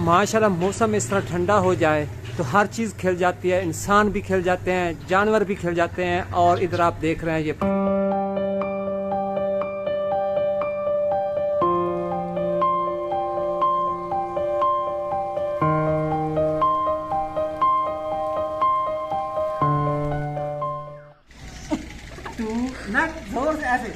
माशाल्लाह मौसम इस तरह ठंडा हो जाए तो हर चीज़ खिल जाती है, इंसान भी खिल जाते हैं, जानवर भी खिल जाते हैं। और इधर आप देख रहे हैं ये जोर से ऐसे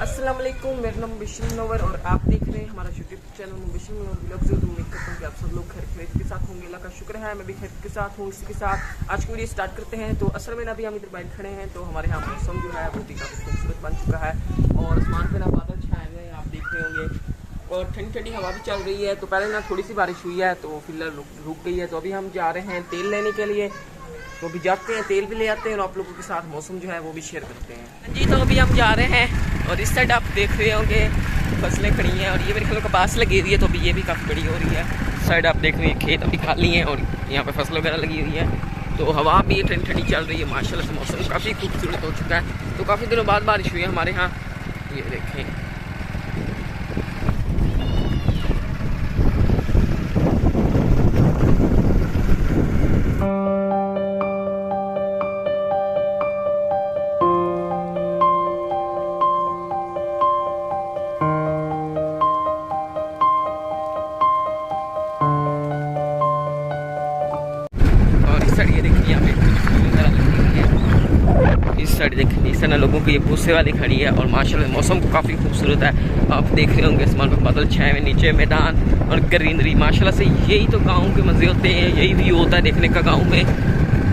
अस्सलाम वालेकुम, मेरा नाम बिशर मुनव्वर और आप देख रहे हैं हमारा YouTube channel Bishar Munawwar vlogs. उम्मीद करता हूँ कि आप सब लोग खैरियत के साथ होंगे। अल्लाह का शुक्र है मैं भी खैरियत के साथ हूँ। इसी के साथ आज की वीडियो स्टार्ट करते हैं। तो असल में अभी हम इधर बैठ खड़े हैं तो हमारे यहाँ मौसम जो है वो भी काफ़ी खूबसूरत बन चुका है और आसमान पर ना बादल छाए हुए हैं, आप देख रहे होंगे। और ठंडी ठंडी हवा भी चल रही है। तो पहले ना थोड़ी सी बारिश हुई है तो फिलहाल रुक गई है। तो अभी हम जा रहे हैं तेल लेने के लिए, तो अभी जाते हैं, तेल भी ले आते हैं और आप लोगों के साथ मौसम जो है वो भी शेयर करते हैं जी। तो अभी हम जा रहे हैं और इस साइड आप देख रहे होंगे फसलें खड़ी हैं और ये मेरे ख्याल कपास लगी हुई है। तो अभी ये भी काफ़ी बड़ी हो रही है। साइड आप देख रहे हैं खेत अभी खाली हैं और यहाँ पे फसल वगैरह लगी हुई है। तो हवा भी ठंडी ठंडी चल रही है माशाल्लाह से। मौसम काफ़ी खूबसूरत हो चुका है। तो काफ़ी दिनों बाद बारिश हुई है हमारे यहाँ, ये देखें। इस साइड देखिए इस तरह लोगों की ये भूसे वाली खड़ी है और माशाल्लाह मौसम काफ़ी खूबसूरत है। आप देख रहे होंगे आसमान पर बादल छाए हुए, नीचे मैदान और ग्रीनरी। माशाल्लाह से यही तो गाँव के मज़े होते हैं, यही व्यू होता है देखने का गाँव में।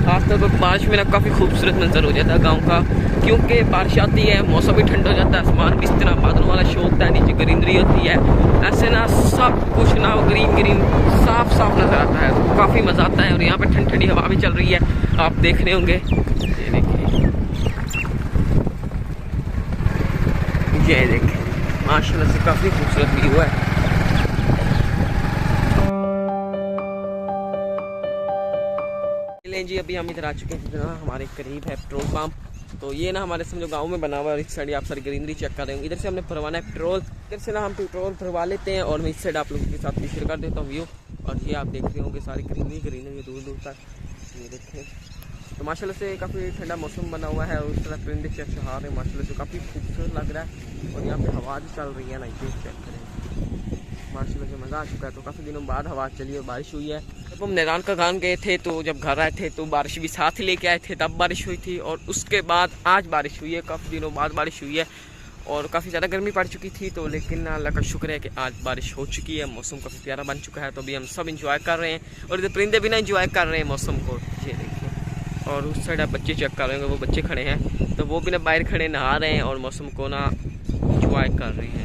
खासतौर पर बारिश में ना काफ़ी खूबसूरत मंजर हो जाता है गाँव का, क्योंकि बारिश आती है, मौसम भी ठंडा हो जाता है, आसमान भी इस तरह बादलों वाला शो होता है, नीचे ग्रीनरी होती है। ऐसे ना सब कुछ ना ग्रीन ग्रीन साफ साफ नज़र आता है, तो काफ़ी मज़ा आता है। और यहाँ पर ठंडी ठंडी हवा भी चल रही है, आप देख रहे होंगे। ये देखिए, ये देखिए माशाल्लाह से काफ़ी खूबसूरत व्यू है। जी अभी हम इधर आ चुके हैं, ना हमारे करीब है पेट्रोल पंप। तो ये ना हमारे समझो गांव में बना हुआ है और इस साइड आप सारी ग्रीनरी चेक कर रहे होंगे। इधर से हमने भरवाना है पेट्रोल, इधर से ना हम पेट्रोल भरवा लेते हैं और मैं इस साइड आप लोगों के साथ भी शेयर कर देता हूँ व्यू। और ये आप देख रहे होंगे सारी ग्रीनरी ग्रीनरी दूर दूर तक, ये देखें। तो माशाल्लाह से काफ़ी ठंडा मौसम बना हुआ है और उस तरह परिंदे चहचहा रहे हैं, माशाल्लाह से काफ़ी खूबसूरत लग रहा है। और यहाँ पे हवा भी चल रही है ना, ये चेक करें, माशाल्लाह से मज़ा आ चुका है। तो काफ़ी दिनों बाद हवा चली और बारिश हुई है। जब हम नैरान का गान गए थे तो जब घर आए थे तो बारिश भी साथ ही लेके आए थे, तब बारिश हुई थी। और उसके बाद आज बारिश हुई है, काफ़ी दिनों बाद बारिश हुई है और काफ़ी ज़्यादा गर्मी पड़ चुकी थी। तो लेकिन अल्लाह का शुक्र है कि आज बारिश हो चुकी है, मौसम काफ़ी प्यारा बन चुका है। तो अभी हम सब इंजॉय कर रहे हैं और इधर परिंदे भी ना इंजॉय कर रहे हैं मौसम को, ये देखिए। और उस साइड आप बच्चे चेक कर रहे होंगे, वो बच्चे खड़े हैं तो वो भी ना बाहर खड़े नहा रहे हैं और मौसम को ना इंजॉय कर रहे हैं।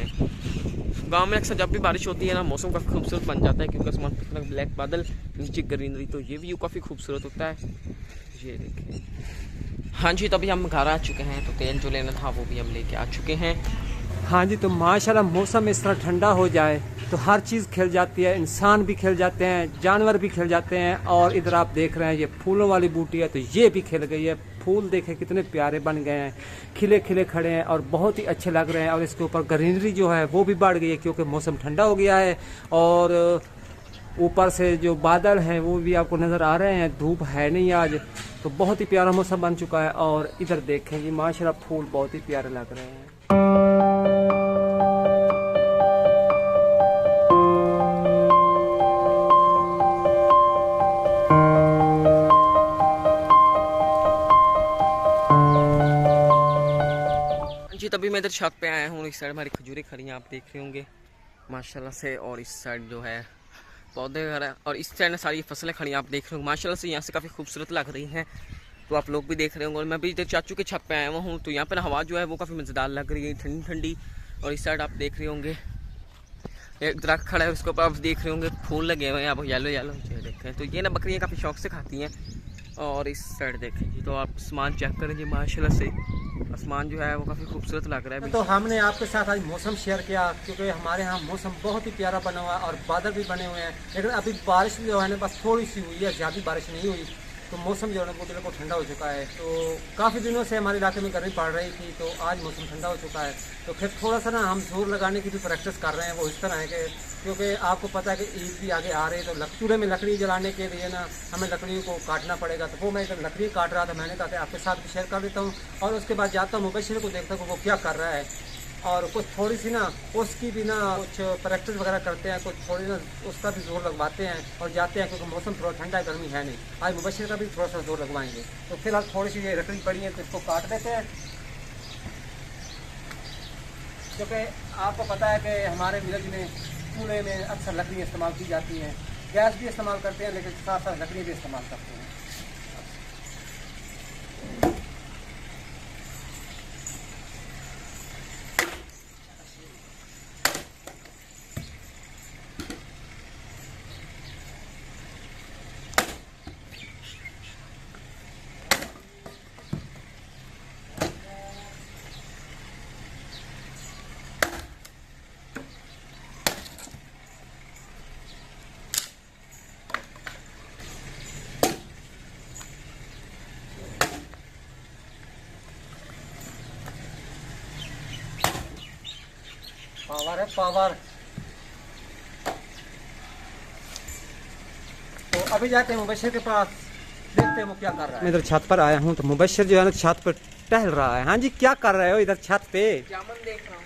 गांव में अक्सर जब भी बारिश होती है ना मौसम काफ़ी खूबसूरत बन जाता है, क्योंकि आसमान पर ब्लैक बादल, नीचे ग्रीनरी, तो ये व्यू काफ़ी खूबसूरत होता है, ये देखिए। हाँ जी, तो अभी हम घर आ चुके हैं, तो तेल जो लेना था वो भी हम लेके आ चुके हैं। हाँ जी, तो माशाल्लाह मौसम इस तरह ठंडा हो जाए तो हर चीज़ खिल जाती है, इंसान भी खिल जाते हैं, जानवर भी खिल जाते हैं। और इधर आप देख रहे हैं ये फूलों वाली बूटी है, तो ये भी खिल गई है। फूल देखें कितने प्यारे बन गए हैं, खिले खिले खड़े हैं और बहुत ही अच्छे लग रहे हैं। और इसके ऊपर ग्रीनरी जो है वो भी बढ़ गई है, क्योंकि मौसम ठंडा हो गया है। और ऊपर से जो बादल हैं वो भी आपको नज़र आ रहे हैं, धूप है नहीं आज, तो बहुत ही प्यारा मौसम बन चुका है। और इधर देखें जी माशाल्लाह फूल बहुत ही प्यारे लग रहे हैं। जी तभी मैं इधर छत पे आया हूँ। इस साइड हमारी खजूरें खड़ी हैं, आप देख रहे होंगे माशाल्लाह से। और इस साइड जो है पौधे वगैरह, और इस साइड सारी फसलें खड़ी हैं, आप देख रहे होंगे माशाल्लाह से। यहाँ से काफ़ी खूबसूरत लग रही हैं, तो आप लोग भी देख रहे होंगे। और मैं भी इधर चाचू के छत पे आया हुआ हूँ, तो यहाँ पर हवा जो है वो काफ़ी मज़ेदार लग रही है, ठंडी ठंडी। और इस साइड आप देख रहे होंगे एक दरख्त खड़ा है, उसके ऊपर आप देख रहे होंगे फूल लगे हुए हैं, आप येलो येलो देखें। तो ये ना बकरियाँ काफ़ी शौक से खाती हैं। और इस साइड देखें जी, तो आप आसमान चेक करें जी, माशाल्लाह से आसमान जो है वो काफ़ी खूबसूरत लग रहा है। तो हमने आपके साथ आज मौसम शेयर किया, क्योंकि हमारे यहाँ मौसम बहुत ही प्यारा बना हुआ है और बादल भी बने हुए हैं। लेकिन अभी बारिश जो है ना बस थोड़ी सी हुई है, ज़्यादा बारिश नहीं हुई। तो मौसम जो है ना वो बिल्कुल ठंडा हो चुका है। तो काफ़ी दिनों से हमारे इलाके में गर्मी पड़ रही थी, तो आज मौसम ठंडा हो चुका है। तो फिर थोड़ा सा ना हम जोर लगाने की भी प्रैक्टिस कर रहे हैं। वो इस तरह है कि क्योंकि आपको पता है कि ईद भी आगे आ रही है, तो चूल्हे में लकड़ी जलाने के लिए ना हमें लकड़ियों को काटना पड़ेगा। तो वो मैं इधर लकड़ी काट रहा था, मैंने कहा कि आपके साथ भी शेयर कर देता हूँ। और उसके बाद जाता हूँ मुबशिर को देखता हूँ वो क्या कर रहा है, और कुछ थोड़ी सी ना उसकी भी ना कुछ प्रैक्टिस वगैरह करते हैं, कुछ थोड़ी ना उसका भी जोर लगवाते हैं और जाते हैं, क्योंकि मौसम थोड़ा ठंडा है, गर्मी है नहीं। आज मुबशिर का भी थोड़ा सा जोर लगवाएंगे। तो फिलहाल थोड़ी सी ये लकड़ी पड़ी है तो इसको काट देते हैं, क्योंकि आपको पता है कि हमारे विलेज में चूल्हे में अक्सर लकड़ी इस्तेमाल की जाती हैं, गैस भी इस्तेमाल करते हैं, लेकिन साथ साथ लकड़ी भी इस्तेमाल करते हैं। पावर है पावर। तो अभी जाते हैं मुबशिर के पास, देखते हैं वो क्या कर रहा है। मैं इधर छत पर आया हूँ, तो मुबशिर जो है ना छत पर टहल रहा है। हाँ जी, क्या कर रहे हो इधर छत पे? जामुन देख रहा हूँ।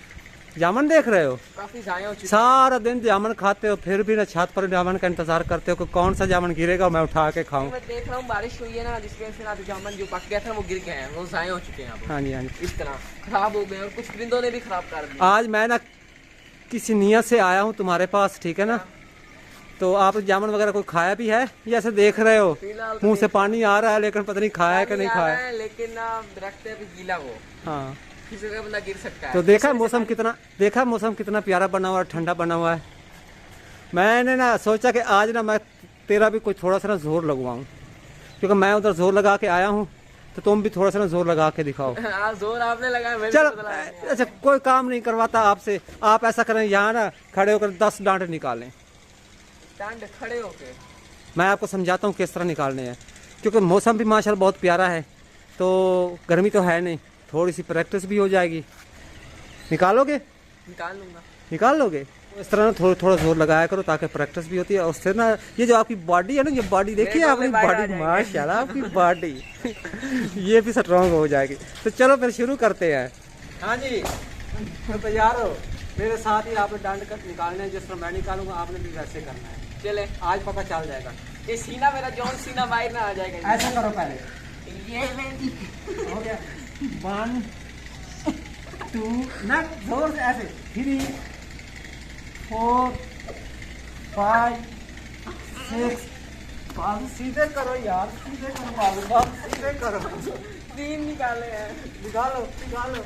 जामुन देख रहे हो? काफी जाया हो चुके हैं। सारा दिन जामुन खाते हो, फिर भी ना छत पर जामुन का इंतजार करते हो कि कौन सा जामुन गिरेगा मैं उठा के खाऊं। मैं देख रहा हूँ बारिश हुई है ना, जिसकी वजह से ना जामुन जो पक गया था वो गिर गए हैं, वो जाया हो चुके हैं यहाँ पे। हाँ जी, हाँ जी, इस तरह खराब हो गए और कुछ परिंदों ने भी खराब कर दिया। आज मैं ना किसी नियत से आया हूँ तुम्हारे पास, ठीक है ना? तो आप जामुन वगैरह कोई खाया भी है या ऐसे देख रहे हो? फिलहाल मुंह से पानी आ रहा है, लेकिन पता नहीं खाया है कि नहीं खाया है। लेकिन ना दरख्त है अभी गीला, वो हाँ, किसी जगह बंदा गिर सकता है। तो देखा मौसम कितना प्यारा बना हुआ है, ठंडा बना हुआ है। मैंने ना सोचा कि आज ना मैं तेरा भी कोई थोड़ा सा ना जोर लगवाऊं, क्योंकि मैं उधर जोर लगा के आया हूँ, तो तुम भी थोड़ा सा ना जोर लगा के दिखाओ। जोर आपने लगाया, मैं भी चलो, तो लगाया नहीं। अच्छा कोई काम नहीं करवाता आपसे। आप ऐसा करें, यहाँ ना खड़े होकर 10 डांट निकालें। डांड खड़े होके मैं आपको समझाता हूँ किस तरह निकालने हैं, क्योंकि मौसम भी माशाल्लाह बहुत प्यारा है, तो गर्मी तो है नहीं, थोड़ी सी प्रैक्टिस भी हो जाएगी। निकालोगे? निकाल लूंगा। निकाल लोगे? इस तरह ना थोड़ा थोड़ा जोर लगाया करो, ताकि प्रैक्टिस भी होती है। उससे ना ये जो आपकी बॉडी है ना, ये बॉडी देखिए आपकी बॉडी, माशाल्लाह आपकी बॉडी ये भी स्ट्रॉन्ग हो जाएगी। तो चलो फिर शुरू करते हैं। हाँ जी, तो तैयार हो? मेरे साथ ही आपने डांड कर निकालना है, जिस तरह मैं निकालूंगा आपने भी वैसे करना है। चले, आज पता चल जाएगा। ये सीना मेरा जॉन सीना बाहर ना आ जाएगा। ऐसा करो पहले, ये हो गया 1 2 ना, जोर से ऐसे 3 4 5 6। बाबू सीधे करो यार, सीधे करो बाबू, सीधे करो। 3 निकाले हैं। निकालो।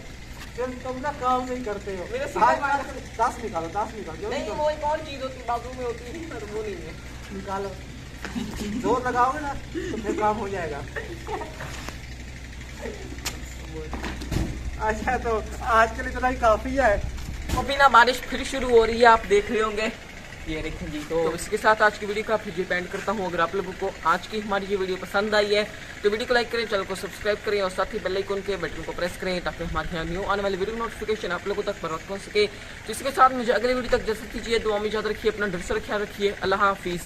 तुम ना काम नहीं करते हो। मेरे आज 10 निकालो, 10 निकालो। नहीं, वो एक और चीज होती बाजू में होती है, पर वो नहीं है। निकालो, जोर लगाओगे ना तो फिर काम हो जाएगा। अच्छा, तो आज के लिए इतना ही काफी है। अभी ना बारिश फिर शुरू हो रही है, आप देख रहे होंगे। ये देखें जी, तो इसके साथ आज की वीडियो का फिर डिपेंड करता हूँ। अगर आप लोगों को आज की हमारी ये वीडियो पसंद आई है तो वीडियो को लाइक करें, चैनल को सब्सक्राइब करें और साथ ही बेल आइकन के बटन को प्रेस करें, ताकि हमारे यहाँ न्यू आने वाली वीडियो नोटिफिकेशन आप लोगों तक पहुँच सके। तो इसके साथ मुझे अगली वीडियो तक जैसे कीजिए, दुआ में याद रखिए, अपना ढेर सारा ख्याल रखिए। अल्लाह हाफिज़।